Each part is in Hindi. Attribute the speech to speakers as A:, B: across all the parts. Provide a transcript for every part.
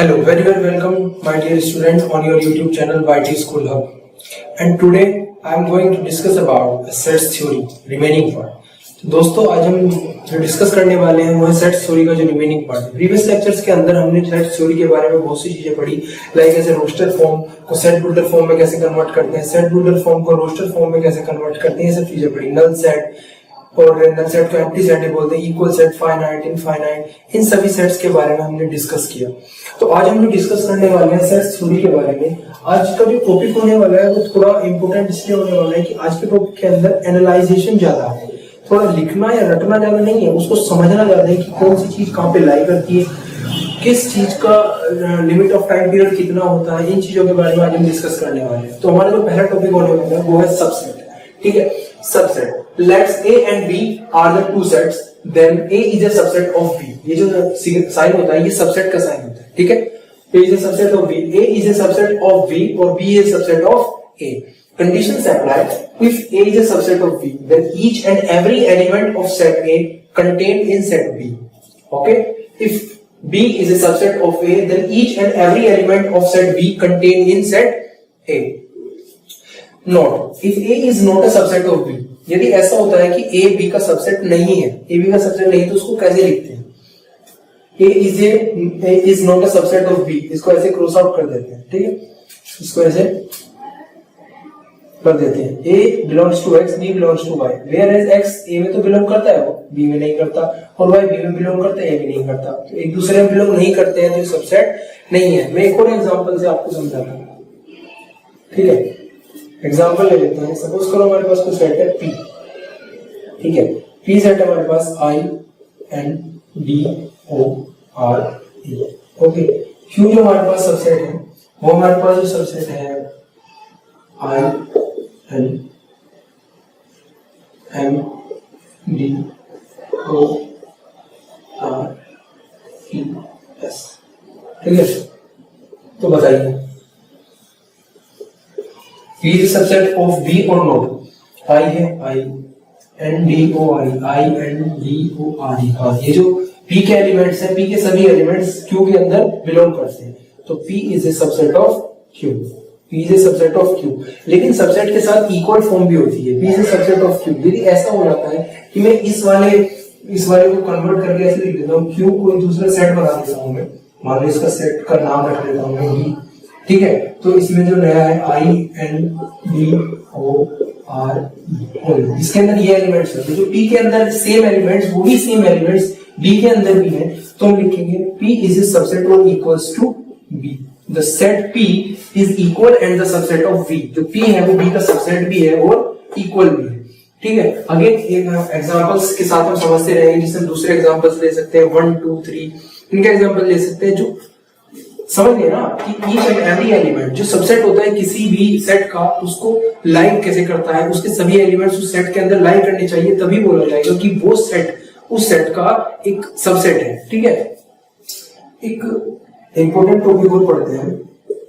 A: Hello, very welcome my dear student on your YouTube channel YT School Hub. And today I am going to discuss about sets theory remaining part. तो दोस्तों आज हम जो डिस्कस करने वाले हैं वो है सेट थ्योरी का जो रिमेनिंग पार्ट है। प्रीवियस लेक्चर्स के अंदर हमने सेट थ्योरी के बारे में बहुत सी चीजें पढ़ी, लाइक ऐसे रोस्टर फॉर्म को सेट बिल्डर फॉर्म में कैसे कन्वर्ट करते हैं, सेट बिल्डर फॉर्म को रोस्टर फॉर्म में कैसे कन्वर्ट करते हैं, ये सब चीजें पढ़ी। नल सेट और नल सेट को एम्प्टी सेट बोलते हैं, इक्वल सेट, फाइनाइट, इनफाइनाइट, इन सभी सेट्स के बारे में हमने डिस्कस किया। तो आज हम लोग डिस्कस करने वाले हैं सेट थ्योरी के बारे में। आज का जो टॉपिक होने वाला है वो थोड़ा इंपॉर्टेंट इसलिए होने वाला है कि आज के टॉपिक के अंदर एनालाइजेशन ज्यादा है, थोड़ा लिखना या रटना ज्यादा नहीं है, उसको समझना ज्यादा है कि कौन सी चीज कहाँ पे लाई करती है, किस चीज का लिमिट ऑफ टाइम पीरियड कितना होता है, इन चीजों के बारे में आज हम डिस्कस करने वाले हैं। तो हमारा जो पहला टॉपिक होने वाला है वो है सबसेट। ठीक है, subset. Let's A and B are the two sets, then A is a subset of B। ये जो साइन होता है ये सबसेट का साइन होता है। ठीक है, A is a subset of B, A is a subset of B और B is a subset of A। Conditions apply if A is a subset of B, then each and every element of set A contained in set B। Okay, if B is a subset of A, then each and every element of set B contained in set A। Note, if A is not a subset of B, यदि ऐसा होता है कि A B का सबसेट नहीं है, A B का सबसेट नहीं तो उसको कैसे लिखते हैं? A is not a subset of B, इसको ऐसे क्रॉस आउट कर देते हैं। ठीक है, इसको ऐसे कर देते हैं। A belongs to X, B belongs to Y, whereas X A में तो बिलोंग करता है, वो B में नहीं करता, और Y B में बिलोंग करता है, A में नहीं करता। तो एक दूसरे में बिलोंग नहीं करते हैं तो सबसेट नहीं है। मैं एक और एग्जांपल से आपको समझाता हूँ। ठीक है, एग्जांपल ले लेते हैं। सपोज करो हमारे पास कोई सेट है P। ठीक है, P सेट है हमारे पास I N D O R E। Okay, Q जो हमारे पास सबसेट है वो हमारे पास जो सबसेट है I N M D O R E S। ठीक है, तो बताइए P is a subset of B or not? I है I N D O R E, I N D O R E। हाँ, ये जो P के एलिमेंट्स हैं, P के सभी एलिमेंट्स Q के अंदर बिलोंग करते हैं, तो P is a subset of Q। P is a subset of Q। लेकिन सबसेट के साथ इक्वल फॉर्म भी होती है। P is a subset of Q। यदि ऐसा हो जाता है कि मैं इस वाले को कन्वर्ट करके ऐसे लिख देता हूँ, Q को दूसरा सेट बना देता हूँ मैं, मान लो इसका सेट का नाम रख देता हूँ मैं D। ठीक है, तो इसमें जो नया है I N D O R E, इसके अंदर ये एलिमेंट्स है, जो P के अंदर सेम एलिमेंट्स वो भी सेम एलिमेंट्स D के अंदर भी है, तो हम लिखेंगे P is a subset or equals to B। The set P is equal and the subset of V। जो P है वो B का सबसेट भी है और इक्वल भी है। ठीक है, अगेन एक एग्जांपल्स के साथ हम समझते रहेंगे, जिससे दूसरे एग्जांपल्स ले सकते हैं 1 2 3, इनका एग्जांपल ले सकते हैं। जो समझ गए ना कि ईच एंड एवरी एलिमेंट जो सबसेट होता है किसी भी सेट का, उसको लाइन कैसे करता है, उसके सभी एलिमेंट्स उस सेट के अंदर लाइन करने चाहिए, तभी बोला जाएगा कि वो सेट उस सेट का एक सबसेट है। ठीक है, एक इंपॉर्टेंट टॉपिक और पढ़ते हैं,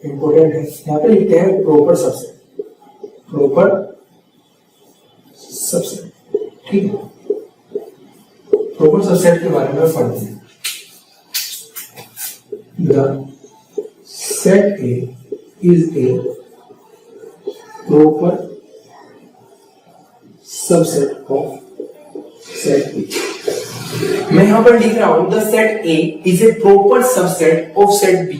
A: इंपॉर्टेंट है, यहाँ पे लिखते हैं प्रॉपर सबसेट। प्रॉपर सबसेट, ठीक है, प्रॉपर सबसेट के बारे में पढ़ते हैं। The set A is a proper subset of set B। मैं यहां पर लिख रहा हूं the set A is a proper subset of set B।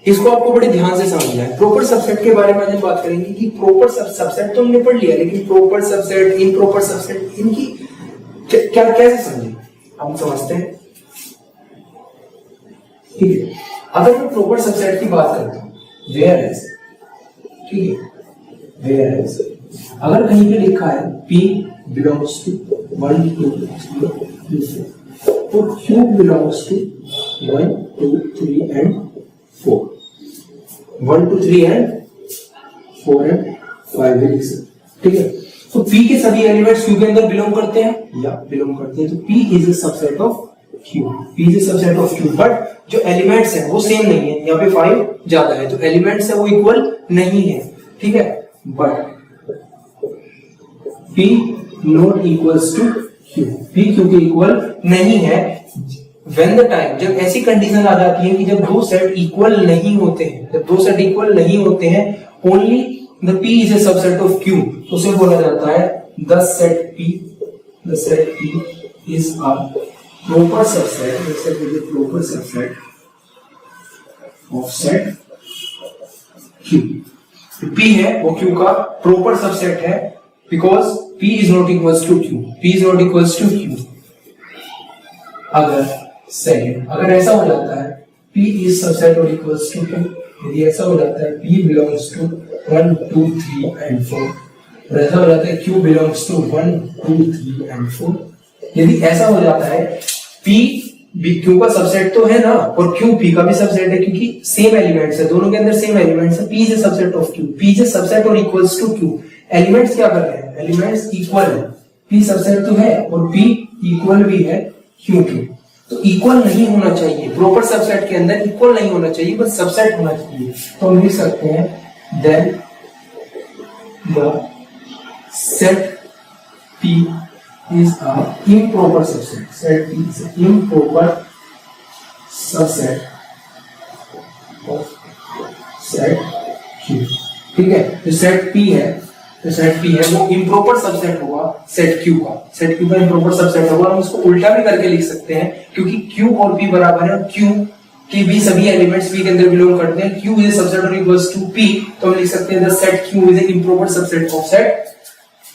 A: इसको आपको बड़े ध्यान से समझना है। प्रॉपर सबसेट के बारे में आज बात करेंगे कि प्रॉपर सबसेट तो हमने पढ़ लिया, लेकिन प्रॉपर सबसेट, इम्प्रॉपर सबसेट, इनकी क्या कैसे समझें हम समझते हैं। ठीक है, अगर मैं प्रॉपर सबसेट की बात करता हूं, whereas, ठीक है, whereas अगर कहीं पे लिखा है P belongs to 1 2 3 4, तो Q belongs to 1 2 3 and 4, 1 2 3 and 4 and 5 भी लिख सकते। ठीक है, तो P के सभी एलिमेंट्स Q के अंदर बिलोंग करते हैं या बिलोंग करते हैं, तो P is a subset of Q। P is a subset of Q, but जो एलिमेंट्स हैं वो सेम नहीं है, यहाँ पे 5 ज्यादा है, जो एलिमेंट्स है वो इक्वल नहीं है। ठीक है, but P not equals to Q, P Q के इक्वल नहीं है, व्हेन द टाइम, जब ऐसी कंडीशन आ जाती है कि जब दो सेट इक्वल नहीं होते हैं, जब दो सेट इक्वल नहीं होते हैं, only the P is a subset of Q, तो उसे बोला जाता है the set P is a proper subset, let's say it is a proper subset of set Q. P है वो Q का proper subset है because P is not equals to Q. P is not equals to Q. अगर ऐसा हो जाता है P is subset or equals to Q, यदि ऐसा हो जाता है P belongs to 1, 2, 3 and 4, और ऐसा हो जाता है Q belongs to 1, 2, 3 and 4, यदि ऐसा हो जाता है P भी Q का सबसेट तो है ना, और Q P का भी सबसेट है क्योंकि सेम एलिमेंट्स है, दोनों के अंदर सेम एलिमेंट्स है, P is a subset of Q, P is a subset और इक्वल्स टू Q, एलिमेंट्स क्या कर रहे हैं, एलिमेंट्स इक्वल है, P सबसेट तो है और P इक्वल भी है Q के, तो इक्वल नहीं होना चाहिए, प्रॉपर सबसेट के अंदर इक्वल नहीं होना चाहिए, बस सबसेट होना चाहिए, तो हम लिख सकते हैं then the set P is a improper subset. Set P is an improper subset of set Q. ठीक है, जो सेट P है, जो सेट P है वो improper subset होगा सेट Q का, सेट Q का improper subset होगा, हम इसको उल्टा भी करके लिख सकते हैं क्योंकि Q और P बराबर है, Q के भी सभी एलिमेंट्स P के अंदर बिलोंग करते हैं, Q is a subset or equals to P, तो हम लिख सकते हैं the set Q is an improper subset of set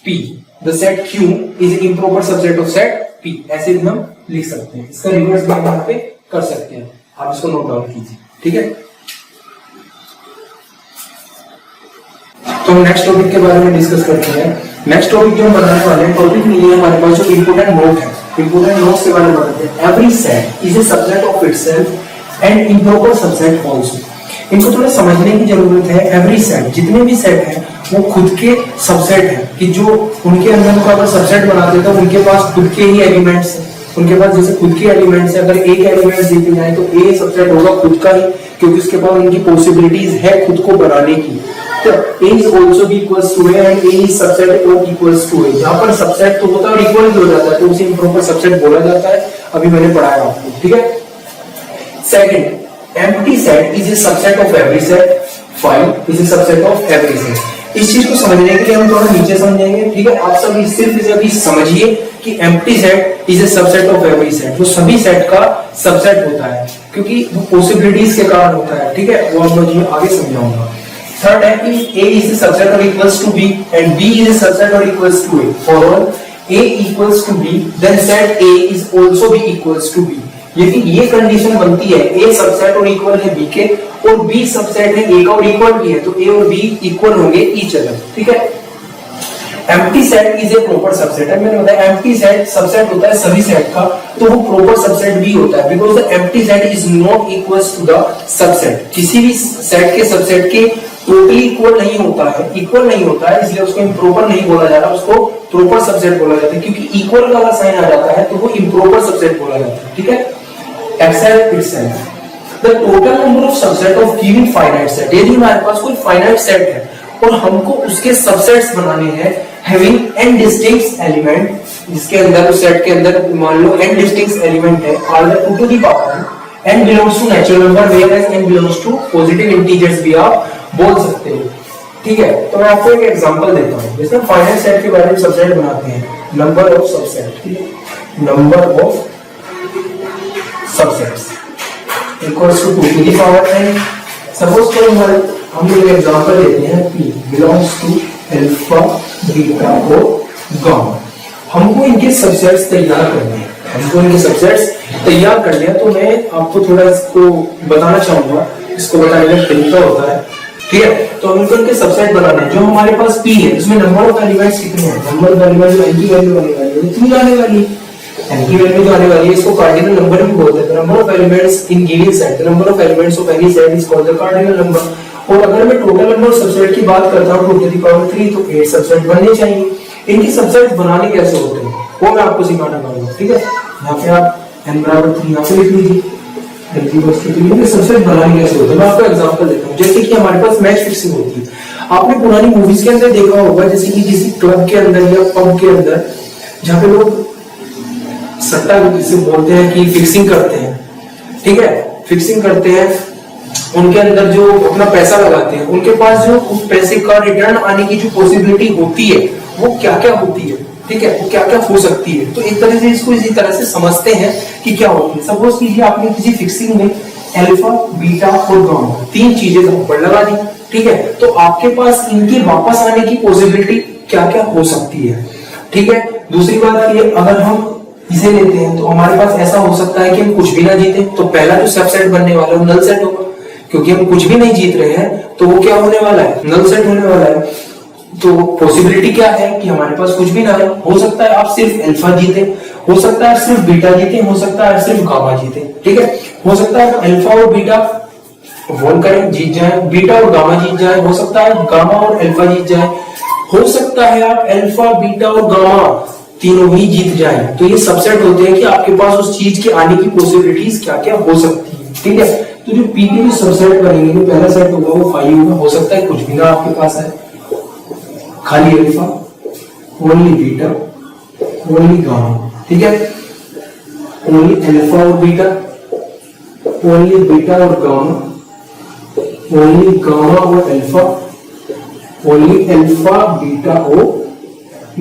A: P. The set Q is an improper subset of set P. ऐसे भी हम लिख सकते हैं, इसका रिवर्स भी हम यहाँ पे कर सकते हैं, आप इसको नोट डाउन कीजिए, ठीक है। तो हम नेक्स्ट टॉपिक के बारे में डिस्कस करते हैं। नेक्स्ट टॉपिक जो हम बनाने वाले हैं, टॉपिक नहीं है हमारे पास, जो इंपोर्टेंट नोट है, इंपोर्टेंट नोट्स के बारे में बताते हैं। Every set is a subset of itself and improper subset also. इनको थोड़ा समझने की जरूरत है। एवरी सेट, जितने भी सेट हैं वो खुद के सबसेट है, कि जो उनके अंदर को अगर सबसेट बनाते तो उनके पास खुद के ही एलिमेंट्स हैं, उनके पास जैसे खुद के एलिमेंट्स है, अगर एक एलिमेंट देखे जाए तो ए सबसेट होगा खुद का ही, क्योंकि उसके पास उनकी पॉसिबिलिटीज है खुद को बनाने की। तो A is also B equals to A and A is subset of equals to A, जहां पर सबसेट तो होता है और इक्वल भी हो जाता है तो उसे इंप्रोपर सबसेट बोला जाता है, अभी मैंने पढ़ाया आपको, ठीक है। Second, empty set is a subset of every set, 5 is a subset of every set। इस चीज को समझने के लिए हम थोड़ा नीचे समझेंगे, ठीक है। आप सब सिर्फ इसे अभी समझिए कि empty set is a subset of every set, वो सभी सेट का सबसेट होता है क्योंकि वो पॉसिबिलिटीज के कारण होता है, ठीक है, वो अब मैं आगे समझाऊंगा। थर्ड है कि A is a subset or equals to B and B is a subset or equals to A। For all A equals to B, then set A is also B equals to B। यदि ये कंडीशन बनती है, A सबसेट और इक्वल है B के और B सबसेट है A का और इक्वल भी है, तो A और B इक्वल होंगे ईच अदर, ठीक है। Empty set is a proper subset है, मैंने बताया एम्प्टी सेट सबसेट होता है सभी सेट का, तो वो प्रॉपर सबसेट भी होता है, because the empty set is not equals to the subset. किसी भी सेट के सबसेट के टोटली इक्वल नहीं होता है, इक्वल नहीं होता है, इसलिए उसको इम्प्रॉपर नहीं बोला जा रहा, उसको प्रॉपर सबसेट बोला जाता है, क्योंकि इक्वल का अगर साइन आ जाता है तो वो इम्प्रॉपर सबसेट बोला जाता है, ठीक है। Except itself, the total number of subset of given finite set। यदि हमारे पास कोई finite set है और हमको उसके सबसेट्स बनाने हैं having n distinct element, जिसके अंदर उस सेट के अंदर मान लो n distinct element है, are the 2 to the power n belongs to natural number whereas n belongs to positive integers भी आप बोल सकते हो, ठीक है। तो मैं आपको एक एग्जांपल देता हूँ, जैसे फाइनाइट सेट के बारे में सबसेट बनाते हैं, नंबर ऑफ सबसेट, ठीक है, number of subsets equals to 2 to the power n। Suppose तो हम लोग एग्जांपल लेते हैं p belongs to alpha beta और गामा। हमको इनके सबसेट्स तैयार करने हैं, हमको इनके सबसेट्स तैयार करने हैं, तो मैं आपको थोड़ा इसको बताना चाहूंगा, इसको बताने का तरीका होता है, ठीक है। तो हम इनके सबसेट बनाने हैं, जो हमारे पास p है उसमें नंबर ऑफ एलिमेंट्स कितने हैं, नंबर ऑफ एलिमेंट्स n की वैल्यू आने वाली है, इतनी आने वाली है, n की वैल्यू तो आने वाली है, इसको कार्डिनल नंबर भी बोलते हैं। Number of elements in given set, the number of elements of any set is called the cardinal number. और अगर मैं टोटल नंबर ऑफ सबसेट की बात करता हूं 2 to the power 3, तो 8 सबसेट बनने चाहिए। इनके सबसेट बनाने कैसे होते हैं वो मैं आपको सिखाना चाहूंगा, ठीक है। यहाँ पे आप n बराबर 3 यहाँ पे लिख लीजिए, n की बस इनके सबसेट बनाने कैसे होते हैं मैं आपको एग्जांपल देता हूँ। जैसे कि हमारे पास मैच फिक्सिंग होती है, आपने पुरानी मूवीज के अंदर देखा होगा, जैसे कि किसी क्लब के अंदर या पब के अंदर जहाँ पे लोग सट्टा जिसे बोलते हैं कि फिक्सिंग करते हैं, ठीक है, फिक्सिंग करते हैं, उनके अंदर जो अपना पैसा लगाते हैं, उनके पास जो उस पैसे का रिटर्न आने की जो पॉसिबिलिटी होती है वो क्या क्या होती है, ठीक है, वो क्या क्या हो सकती है। तो एक तरह से इसको इसी तरह से समझते हैं कि क्या होती है। सपोज कीजिए आपने किसी फिक्सिंग में अल्फा, बीटा और गामा 3 चीजें ऊपर लगा दी, ठीक है, तो आपके पास इनके वापस आने की पॉसिबिलिटी क्या क्या हो सकती है, ठीक है। दूसरी बात ये, अगर हम इसे लेते हैं तो हमारे पास ऐसा हो सकता है कि हम कुछ भी ना जीते, तो पहला जो सबसेट बनने वाला है वो नल सेट होगा, क्योंकि हम कुछ भी नहीं जीत रहे हैं तो वो क्या होने वाला है, नल सेट होने वाला है। तो पॉसिबिलिटी क्या है कि हमारे पास कुछ भी ना है, हो सकता है आप सिर्फ अल्फा जीते, हो सकता है सिर्फ बीटा जीते, हो सकता है सिर्फ गामा जीते, ठीक है। हो सकता है अल्फा और बीटा वोन करें जीत जाए, बीटा और गामा जीत जाए, हो सकता है गामा और अल्फा जीत जाए, हो सकता है आप अल्फा, बीटा और गामा तीनों ही जीत जाए। तो ये सबसेट होते हैं कि आपके पास उस चीज के आने की पॉसिबिलिटीज क्या क्या हो सकती है, ठीक है। तो जो पी के जो सबसेट बनेंगे, जो पहला सेट होगा वो 5 होगा, हो सकता है कुछ भी ना आपके पास है, खाली alpha, only beta, only gamma, ठीक है, ओनली अल्फा और बीटा, ओनली बीटा और गामा, ओनली गामा और अल्फा, ओनली अल्फा, बीटा और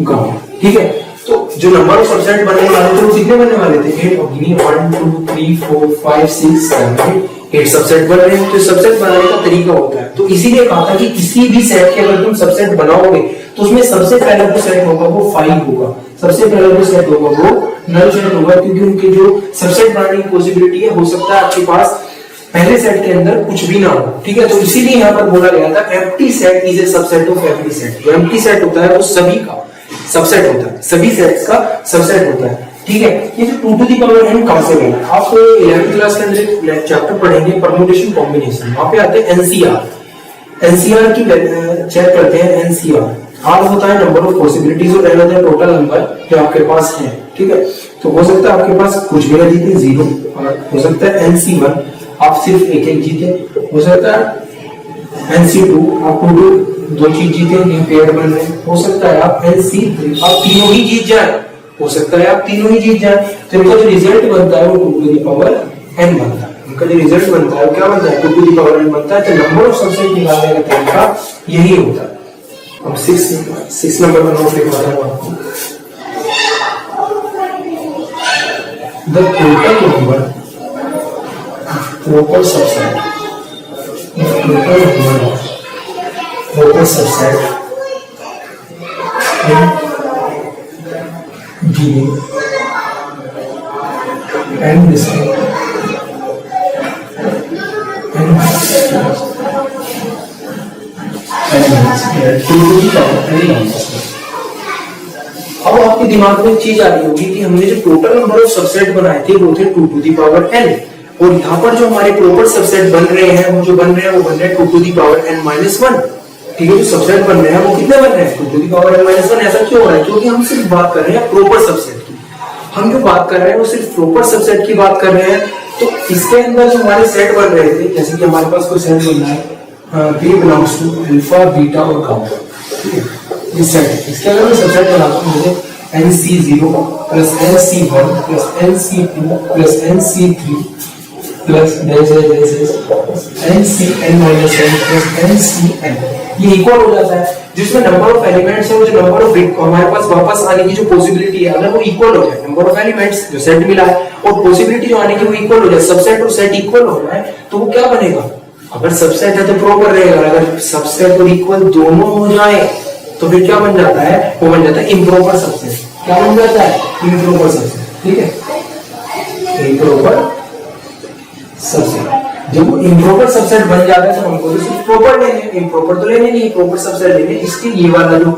A: गामा, ठीक है। तो जो नंबर ऑफ सबसेट बनने वाले थे वो कितने बनने वाले थे, 8, 1 2 3 4 5 6 7 8 सबसेट बन रहे हैं। तो सबसेट बनाने का तरीका होता है, तो इसीलिए कहा था कि किसी भी सेट के अगर तुम सबसेट बनाओगे तो उसमें सबसे पहला जो सेट होगा वो 5 होगा, सबसे पहला जो सेट होगा वो नल सेट होगा, क्योंकि उनके जो सबसेट बनाने की पॉसिबिलिटी है, हो सकता है आपके पास पहले सेट के अंदर कुछ भी ना हो, ठीक है। तो इसीलिए यहाँ पर बोला गया था empty set is a subset of every set. जो एम्प्टी सेट होता है वो सभी का सबसेट होता है, सभी सेट्स का सबसेट होता है, ठीक है। ये जो 2 टू द पावर n कहां से बना, आप 11वीं क्लास के अंदर एक चैप्टर पढ़ेंगे परम्यूटेशन कॉम्बिनेशन, वहां पे आते हैं एनसीआर। एनसीआर की चेक करते हैं, एनसीआर आर होता है नंबर ऑफ पॉसिबिलिटीज और एन होता है टोटल नंबर जो आपके पास है, ठीक है। तो हो सकता है आपके पास कुछ भी ना जीते 0, और हो सकता है एनसी1 आप सिर्फ एक जीते, हो सकता है एनसी2 आप 2 चीज जीते, ये पेयर बन रहे हैं, हो सकता है आप एनसी3 आप तीनों ही जीत जाए, हो सकता है आप तीनों ही जीत जाए। तो इनका जो रिजल्ट बनता है वो 2 टू द पावर n बनता है, इनका जो रिजल्ट बनता है वो क्या बनता है, 2 टू द पावर n बनता है। तो नंबर ऑफ सबसेट निकालने का तरीका यही होता है। अब 6 नंबर का नोट लिखवा रहा हूं आपको, the total number proper subset, total number of proper subset in given and distinct अब आपके दिमाग में एक चीज आ रही होगी कि हमने जो टोटल नंबर ऑफ सबसेट बनाए थे वो थे 2 टू द पावर n, और यहाँ पर जो हमारे प्रॉपर सबसेट बन रहे हैं वो जो बन रहे हैं वो बन रहे हैं 2 to the power n minus 1, ठीक है। जो सबसेट बन रहे हैं वो कितने बन रहे हैं, 2 to the power n minus 1। ऐसा क्यों हो रहा है, क्योंकि हम सिर्फ बात कर रहे हैं प्रॉपर सबसेट की, हम जो बात कर रहे हैं वो सिर्फ प्रॉपर सबसेट की बात कर रहे हैं। तो इसके अंदर जो हमारे सेट बन रहे थे, जैसे कि हमारे पास कोई सेट बन रहा है p belongs to alpha, beta और गामा, ठीक है, ये सेट है। इसके अंदर मैं सबसेट बनाता हूं, मुझे nc0 plus nc1 plus nc2 plus nc3 plus NCN minus 1 plus NCN, ये इक्वल हो जाता है। जिसमें नंबर ऑफ एलिमेंट्स है वो जो नंबर ऑफ हमारे पास वापस आने की जो पॉसिबिलिटी है, अगर वो इक्वल हो जाए, नंबर ऑफ एलिमेंट्स जो सेट मिला है और पॉसिबिलिटी जो आने की वो इक्वल हो जाए, सबसेट और सेट इक्वल हो जाए, तो वो क्या बनेगा, अगर सबसेट है तो प्रॉपर रहेगा, अगर सबसेट और इक्वल दोनों हो जाए तो फिर क्या बन जाता है, वो बन जाता है इम्प्रॉपर सबसेट। क्या बन जाता है, इम्प्रॉपर सबसेट, ठीक है, इम्प्रॉपर सबसेट। जब वो इम्प्रॉपर सबसेट बन जाता है तो हमको तो सिर्फ प्रॉपर लेने, इम्प्रॉपर तो लेने नहीं, प्रॉपर सबसेट लेने। इसके ये वाला जो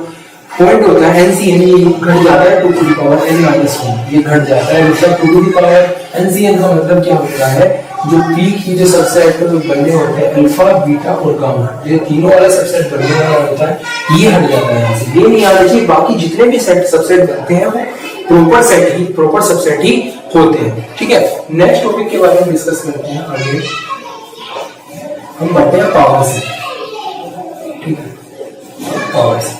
A: पॉइंट होता है NCN, ये घट जाता है 2 to the power n minus 1, ये घट जाता है, मतलब 2 टू द पावर NCN का मतलब क्या होता है, जो p की जो सबसेट बनने होते हैं अल्फा, बीटा और गामा, ये तीनों वाला सबसेट बनने वाला होता है, ये हट जाता है यहाँ से, ये नहीं आना चाहिए। बाकी जितने भी सेट सबसेट बनते हैं वो प्रॉपर सेट ही, प्रॉपर सबसेट ही होते हैं, ठीक है। नेक्स्ट टॉपिक के बारे में डिस्कस करते हैं आगे, हम बढ़ते हैं पावर से, ठीक है, पावर से।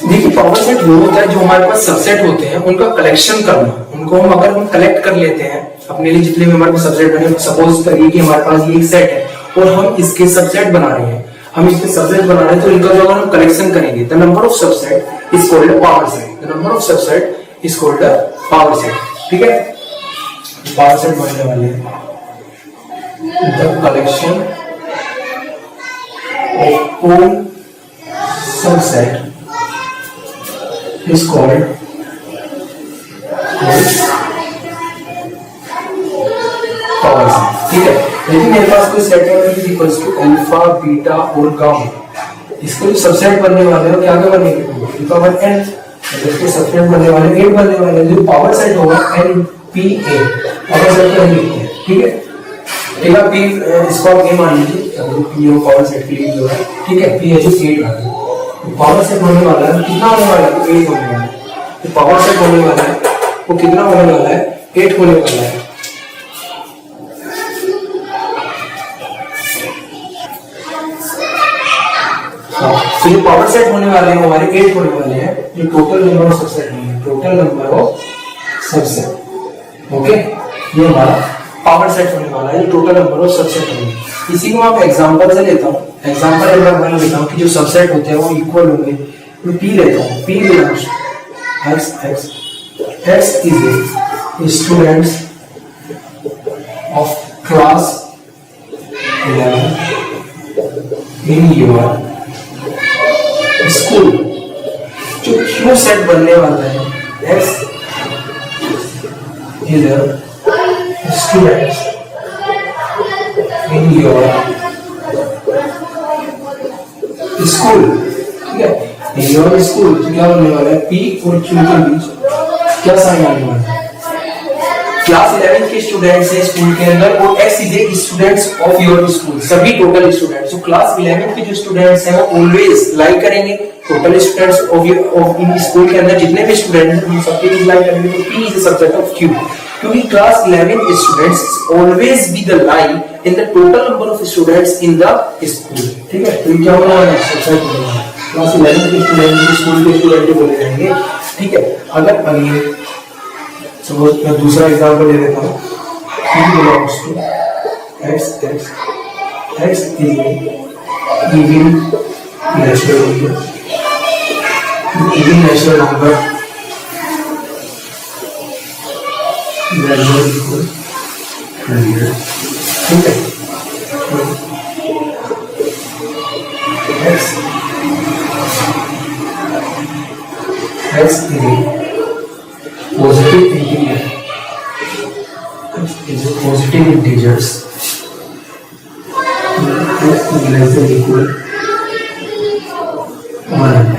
A: देखिए पावर सेट वो होता है जो हमारे पास सबसेट होते हैं उनका कलेक्शन करना, उनको हम अगर हम कलेक्ट कर लेते हैं अपने लिए जितने भी हमारे पास सबसेट बने, सपोज करिए कि हमारे पास ये एक सेट है और हम इसके सबसेट बना रहे हैं, हम इसके सबसेट बना रहे हैं, तो इनका जो हम कलेक्शन करेंगे, the number of subset is called power set, the number of subset is called power set. ठीक है, पावर सेट बनने वाले हैं the collection of all subset is called power set. ठीक है, यदि मेरे पास कोई सेट है which is equals to alpha, beta और गामा, इसके जो सबसेट बनने वाले हैं क्या क्या बनेंगे, टू पावर n, इसके सबसेट बनने वाले 8 बनने वाले हैं, जो पावर सेट होगा n p a, power set का लिखते हैं। ठीक है, एक बार p इसको आप a मान लीजिए, तो p वो पावर सेट के लिए जो है, ठीक है, p है जो 8 आ गया, तो पावर सेट होने वाला है कितना होने वाला है, 8 होने वाला है, तो पावर सेट होने वाला है वो कितना होने वाला है, 8 होने वाला है। तो ये पावर सेट होने वाले हैं हमारे 8 होने वाले हैं, जो टोटल नंबर ऑफ सबसेट है, total number of subset. Okay, ये हमारा पावर सेट होने वाला है, टोटल नंबर ऑफ सबसेट होंगे। इसी को आप एग्जांपल से लेता हूं, एग्जांपल एक बार मैं लेता हूं कि जो सबसेट होते हैं वो इक्वल होंगे, मैं p लेता हूं, p belongs x is a students of class 11 in your school. जो क्यू सेट बनने वाला है, x is a student in your school। ठीक है, in your school तो क्या बनने वाला है, p और q के बीच क्या साइन आने वाला है, क्लास 11 के स्टूडेंट्स हैं स्कूल के अंदर और x is a students of your school, सभी टोटल स्टूडेंट्स। तो क्लास 11 के जो स्टूडेंट्स हैं वो ऑलवेज लाइक करेंगे total students of in school के अंदर जितने भी स्टूडेंट्स हैं उन सबके लिए लाइक करेंगे। तो p is the subset of q, क्योंकि class 11 students always be the line in the total number of students in the school. ठीक है, तो क्या होने वाला है, सबसेट होने वाला है, क्लास 11 के स्टूडेंट स्कूल के स्टूडेंट बोले जाएंगे। ठीक है, अगर अगले सपोज मैं दूसरा एग्जांपल ले लेता हूँ, p belongs to x is even natural number, even natural number that is equal 100। ठीक है, x is a positive integer, is a positive integers less than equal 100,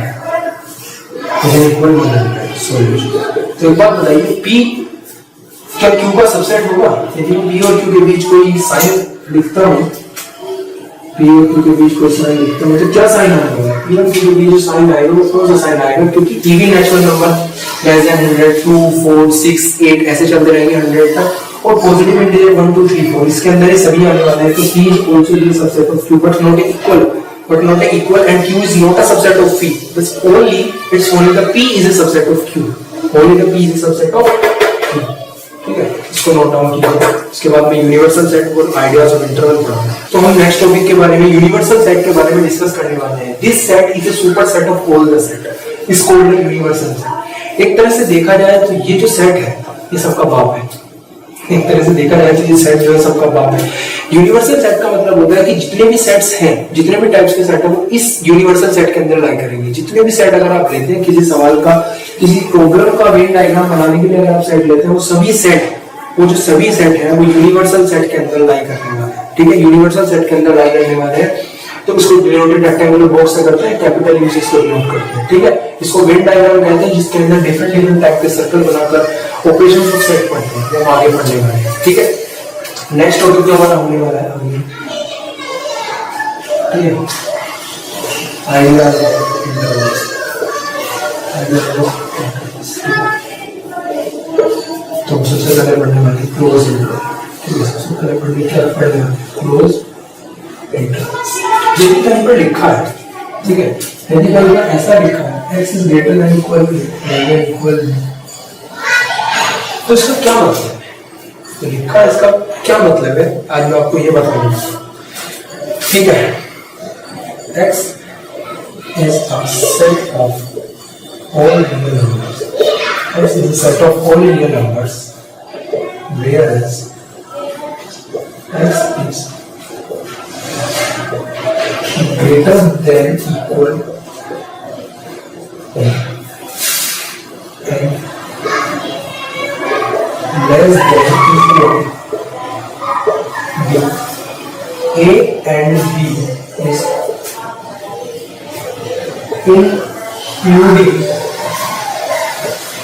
A: equal 100 solution. तो एक बात बताइए, p क्या q का सबसेट होगा? यदि p और q के बीच कोई साइन लिखता हूं, p और q के बीच कोई साइन लिखता हूं, तो क्या साइन आएगा? p और q के बीच जो साइन आएगा वो कौन सा साइन आएगा? क्योंकि even natural number less than 100, 2, 4, 6, 8 ऐसे चलते रहेंगे 100 तक, और पॉजिटिव इंटीजर 1, 2, 3, 4 इसके अंदर ये सभी आने वाले हैं। तो p is also the subset of q but not equal and q is not a subset of p, but only the p is a subset of q, only the p is a subset of q। ठीक है, इसको नोट डाउन कीजिए। इसके बाद में यूनिवर्सल सेट और आइडियाज ऑफ इंटरवल पढ़ाऊंगा। तो हम नेक्स्ट टॉपिक के बारे में यूनिवर्सल सेट के बारे में डिस्कस करने वाले हैं। This set is a super set of all the set, is called universal set. एक तरह से देखा जाए तो ये जो सेट है ये सबका बाप है, एक तरह से देखा जाए तो ये सेट जो है सबका बाप है। यूनिवर्सल सेट का मतलब होता है कि जितने भी सेट्स हैं, जितने भी टाइप्स के सेट है वो इस यूनिवर्सल सेट के अंदर लाई करेंगे। जितने भी सेट अगर आप लेते हैं किसी सवाल का, किसी प्रॉब्लम का वेन डायग्राम बनाने के लिए अगर आप सेट लेते हैं, वो सभी सेट, वो जो सभी सेट है वो यूनिवर्सल सेट के अंदर लाई करने वाले हैं। ठीक है, यूनिवर्सल सेट के अंदर लाई करने वाले हैं। तो उसको डिनोटेड रेक्टेंगुलर बॉक्स से करते हैं, कैपिटल यू से इसको डिनोट करते हैं। ठीक है, इसको वेन डायग्राम कहते हैं, जिसके अंदर डिफरेंट टाइप के सर्कल बनाकर ऑपरेशंस ऑफ सेट पढ़ते हैं, वो आगे पढ़ने वाले हैं। ठीक है, नेक्स्ट टॉपिक जो हमारा होने वाला है अभी, ठीक है, आइडियाज ऑफ इंटरवल्स। तो सबसे पहले पढ़ने वाले क्लोज इंटरवल। ठीक है, सबसे पहले पढ़ने वाले क्लोज इंटरवल्स। यदि कहीं पर लिखा है, ठीक है, यदि कहीं पर ऐसा लिखा है x is greater than equal, तो इसका क्या मतलब है? तो लिखा है, इसका क्या मतलब है आज मैं आपको ये बताऊंगा। ठीक है, x is a set of all real numbers. X is a set of all real numbers, whereas x is greater than equal and less than equal b. A and B is including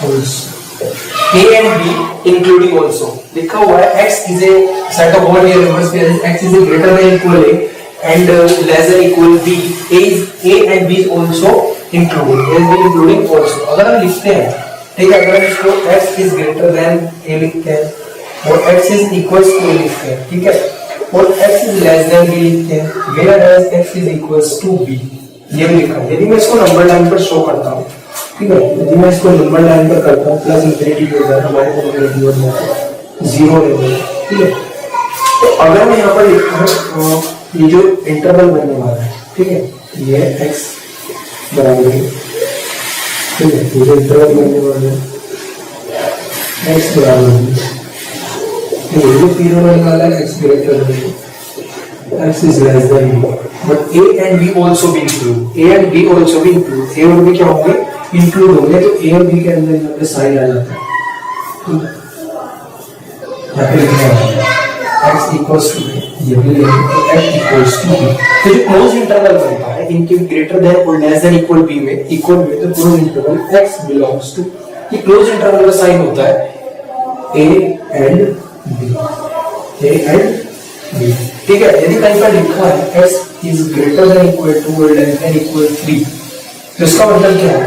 A: also. A and B including also. लिखा हुआ है x is a set of all real numbers where x is a greater than equal a and less than equal b. A and B is also including. A is including also. अगर हम लिखते हैं, ठीक है, अगर हम इसको x is greater than a लिखते हैं और x is equals to a लिखते हैं, ठीक है, और x is less than b लिखते हैं, whereas x is equals to b, ये भी लिखा है। यदि मैं इसको नंबर लाइन पर शो करता हूँ, ठीक है, यदि मैं इसको नंबर लाइन पर करता हूँ, प्लस इंफिनिटी हो जाए, हमारे को इंफिनिटी हो जाए, जीरो ले लें, ठीक है। तो अगर मैं यहाँ पर लिखता हूँ ये जो इंटरवल बनने वाला है, ठीक है, ये x बराबर है, ठीक है, ये जो इंटरवल बनने वाला है x बराबर है, ये जो पीरियड बनने वाला है x greater than x is less than b, but a and b also be include, a and b also be include, a और b क्या होंगे, इंक्लूड होंगे, तो a और b के अंदर यहाँ पे साइन आ जाता है, यहाँ पे लिखा है x equals to b, ये भी लिखेंगे x equals to b। तो जो क्लोज इंटरवल बनता है इनके ग्रेटर देन और लेस देन इक्वल b में, इक्वल में, तो close interval x belongs to, ये क्लोज इंटरवल का साइन होता है a and b, a and b, ठीक है। यदि कहीं पर लिखा है x is greater than equal to or less than equal 3, तो इसका मतलब क्या है,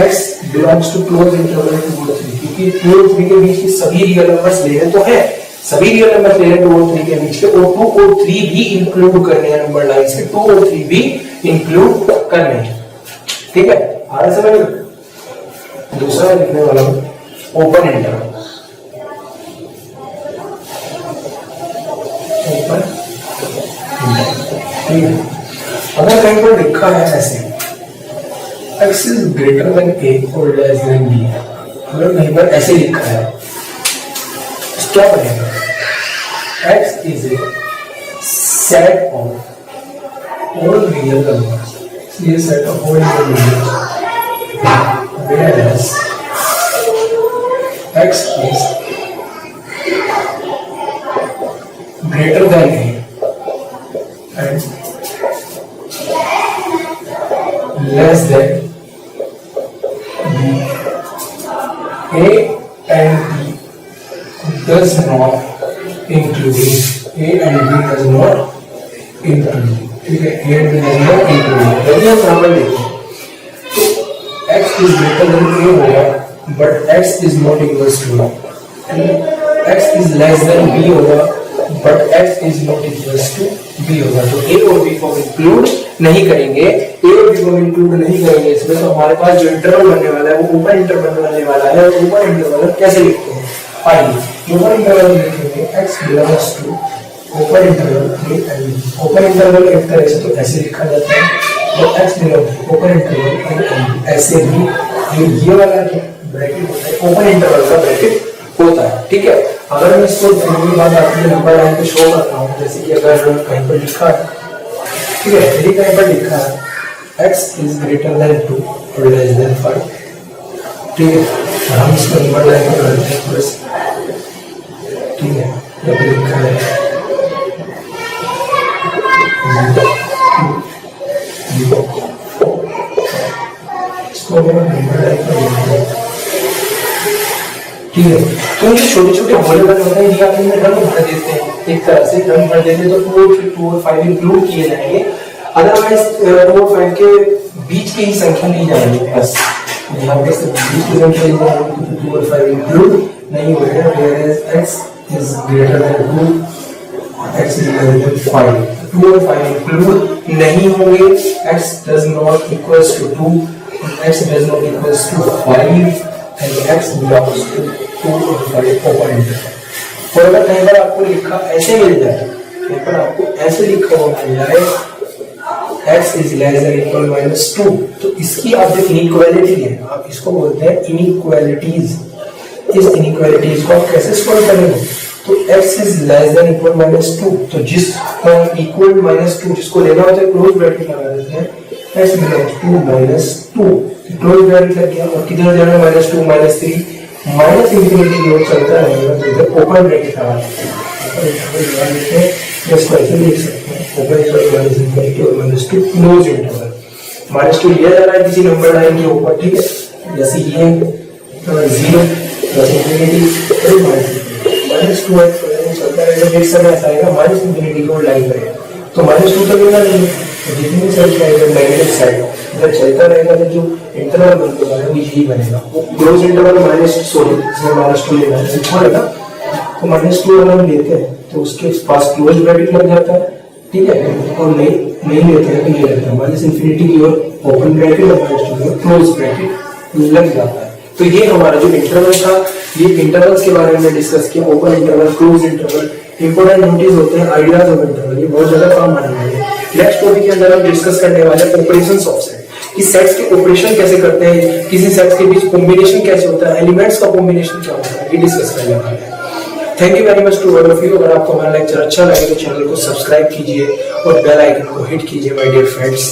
A: x belongs to close interval 2 और 3, क्योंकि 2 और 3 के बीच की सभी रियल नंबर्स ले रहे तो है, सभी रियल नंबर्स ले रहे 2 और 3 के बीच के, और 2 और 3 भी इंक्लूड करने हैं नंबर लाइन से, 2 और 3 भी इंक्लूड करने हैं, ठीक है। आ रहा समझ में? दूसरा लिखने वाला हूं ओपन इंटरवल, ओपन, ठीक है। अगर कहीं पर लिखा है ऐसे x is greater than a और less than b, अगर कहीं पर ऐसे लिखा है तो क्या बनेगा, x is a set of all real numbers, ये set of all real numbers, whereas x is greater than a and less than b. A and b does not include, a and b does not include, ठीक है, a and b does not include। यदि हम यहाँ पर देखें तो x is greater than a होगा, but x is not equals to a, x is less than b होगा, but x is not equals to b होगा, तो a और b को इंक्लूड नहीं करेंगे, a और b को इंक्लूड नहीं करेंगे इसमें, तो हमारे पास जो इंटरवल बनने वाला है वो ओपन इंटरवल बनने वाला है। और ओपन इंटरवल कैसे लिखते हैं, आइए ओपन इंटरवल लिखेंगे x belongs to open interval a and b। Open interval एक तरह से तो ऐसे लिखा जाता है, तो x belongs to open interval a and b, ऐसे भी ये वाला ब्रैकेट होता है, ओपन इंटरवल का ब्रैकेट होता है, ठीक है। अगर मैं इसको दूसरी बात आती है नंबर लाइन पे शो करता हूँ, जैसे कि अगर कहीं पर लिखा है, ठीक है, यदि कहीं पर लिखा है x is greater than 2 और less than 5, ठीक है, तो हम इसको नंबर लाइन पे करते हैं बस, ठीक है, जब लिखा है इसको नंबर लाइन पे लिखते हैं, ठीक है। तो ये छोटे छोटे होल बने होते हैं, ये आप इनमें रंग भर देते हैं, एक तरह से रंग भर देते हैं, तो 2 और 5 इंक्लूड किए जाएंगे, अदरवाइज 2 और 5 के बीच की ही संख्या ली जाएगी, बस यहाँ पे सिर्फ बीच की संख्या ली जाएगी, तो 2 और 5 इंक्लूड नहीं होगा, whereas x is greater than 2, x is greater than 5, 2 और 5 इंक्लूड नहीं होंगे, x does not equals to 2, x does not equals to 5, and x belongs to 2 और 5 ओपन इंटरवल, और अगर कहीं पर आपको लिखा ऐसे मिल जाए, कहीं पर आपको ऐसे लिखा हुआ मिल जाए x is less than equal minus 2, तो इसकी आप जो इनइक्वालिटी है आप इसको बोलते हैं इनइक्वालिटीज। इस इनइक्वालिटीज को आप कैसे सॉल्व करेंगे? तो x is less than equal minus 2, तो जिसका इक्वल माइनस 2 जिसको लेना होता है क्लोज ब्रैकेट लगा देते हैं, x belongs to minus 2, close bracket लग गया। और किधर जाना माइनस 2 माइनस 3, माइनस इंफिनिटी की ओर चलता रहेगा, तो इधर ओपन ब्रैकेट लगा देते हैं, इसको ऐसे लिख सकते हैं ओपन इंटरवल माइनस इंफिनिटी और माइनस 2 क्लोज इंटरवल। माइनस 2 लिया जा रहा है किसी नंबर लाइन के ऊपर, ठीक है, जैसे ये 0 प्लस इंफिनिटी माइनस 2 चलता रहेगा, एक समय ऐसा आएगा माइनस इंफिनिटी की ओर लाइन करेगा, तो माइनस 2 तो लेना नहीं है, तो जितनी साइड आएगा नेगेटिव साइड इधर चलता रहेगा, तो जो इंटरवल बनता है वो यही बनेगा, वो क्लोज इंटरवल इसमें माइनस 2 लेना है, इक्वल है ना, तो माइनस 2 अगर हम लेते हैं तो उसके पास क्लोज ब्रैकेट लग जाता है, ठीक है, और नहीं लेते हैं तो ये लगता है माइनस इंफिनिटी की ओर ओपन ब्रैकेट और माइनस 2 की ओर क्लोज ब्रैकेट लग जाता है। तो ये हमारा जो इंटरवल था, ये इंटरवल्स के बारे में डिस्कस किया, open interval, close interval, important notice होते हैं आइडियाज ऑफ इंटरवल, ये बहुत ज्यादा काम आने वाले हैं। नेक्स्ट टॉपिक के अंदर हम डिस्कस करने वाले हैं ऑपरेशंस ऑफ सेट, कि सेट्स के ऑपरेशन कैसे करते हैं, किसी सेट्स के बीच कॉम्बिनेशन कैसे होता है, एलिमेंट्स का कॉम्बिनेशन क्या होता है, ये डिस्कस करने वाले हैं। Thank you very much to all of you. अगर आपको हमारा लेक्चर अच्छा लगे तो चैनल को सब्सक्राइब कीजिए और बेल आइकन को हिट कीजिए माय डियर फ्रेंड्स।